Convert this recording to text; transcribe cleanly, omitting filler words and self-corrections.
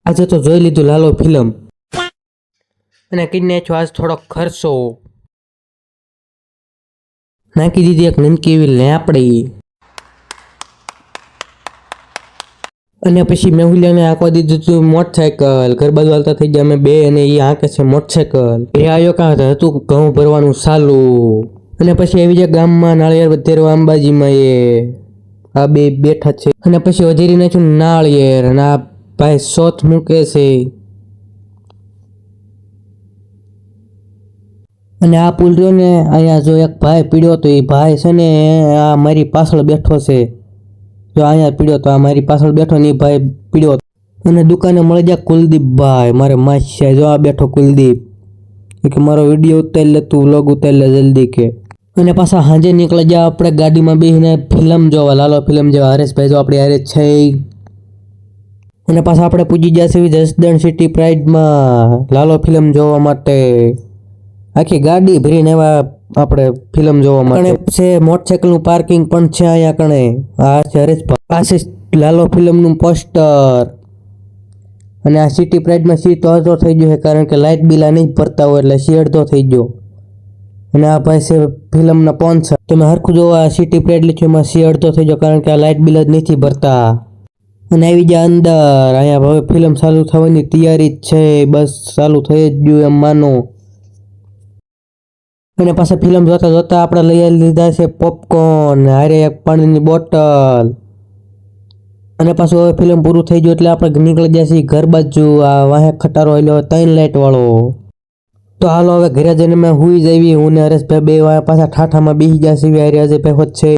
આજે તો જોઈ લીધું લાલો ફિલ્મ અને કિડનેચો આજ થોડોક ખર્ચો નાખી દીધી એક નનકી એવી લેપડી અને પછી મેહુલિયાને આંકવા દીધું હતું મોટરસાયકલ. ઘર બાજુ હાલતા થઈ ગયા અમે બે અને એ આંકે છે મોટરસાયકલ. એ આવ્યો કાં હતું ઘઉં ભરવાનું ચાલુ અને પછી આવી જાય ગામમાં નાળિયેર વધેરવા અંબાજીમાં એ આ બે બેઠા છે અને પછી વધેરી નાખ્યું નાળિયેર અને આ ભાઈ સોથ મૂકે છે અને આ પુલ રહ્યો ને અહીંયા જો એક ભાઈ પીડ્યો તો એ ભાઈ છે ને આ મારી પાછળ બેઠો છે. જો અહીંયા પીડ્યો તો આ મારી પાછળ બેઠો ને એ ભાઈ પીડ્યો અને દુકાને મળી જાય કુલદીપભાઈ મારે માસ્યા. જો આ બેઠો કુલદીપ કે મારો વિડીયો ઉતારી લે તું વ્લોગ ઉતારી લે જલ્દી કે. અને પાછા સાંજે નીકળી જાય આપણે ગાડીમાં બેસીને ફિલ્મ જોવા લાલો ફિલ્મ જેવા. હરેશભાઈ જો આપણી હારે છે અને પાછા આપણે પૂજી ગયા છે જસદણ સિટી પ્રાઇડમાં લાલો ફિલ્મ જોવા માટે. આખી ગાડી ભરીને એવા આપણે ફિલ્મ જોવા માટે છે. મોટરસાયકલનું પાર્કિંગ પણ છે અહીંયા કણે. આ છે હરેશભાઈ, આ છે લાલો ફિલ્મનું પોસ્ટર અને આ સિટી પ્રાઇડમાં સીટ અડધો થઈ ગયો છે કારણ કે લાઇટ બિલ આ નહીં ભરતા હોય એટલે સી અડધો થઈ ગયો. અને આ ભાઈ છે ફિલ્મના સ્પોન્સર. તમે હરખું જોવા આ સિટી પ્રાઇડ લખ્યું એમાં સી અડધો થઈ ગયો કારણ કે આ લાઇટ બિલ જ નથી ભરતા. અને આવી ગયા અંદર. અહીંયા હવે ફિલ્મ ચાલુ થવાની તૈયારી જ છે. બસ ચાલુ થઈ જ ગયું એમ માનો. અને પાછા ફિલ્મ જોતા જોતા આપણે લઈ લીધા છે પોપકોર્ન, હારે એક પાણીની બોટલ. અને પાછું હવે ફિલ્મ પૂરું થઈ ગયું એટલે આપણે નીકળી ગયા છીએ ઘર બાજુ. આ વાહે ખટારો આવેલો 3 લાઇટ વાળો. તો હાલો હવે ઘરે જઈને મેં હુઈ જઈએ. હું ને હરેશભાઈ બે પાછા ઠાઠામાં બેસી ગયા છીએ. હારે અજયભાઈ હોત છે.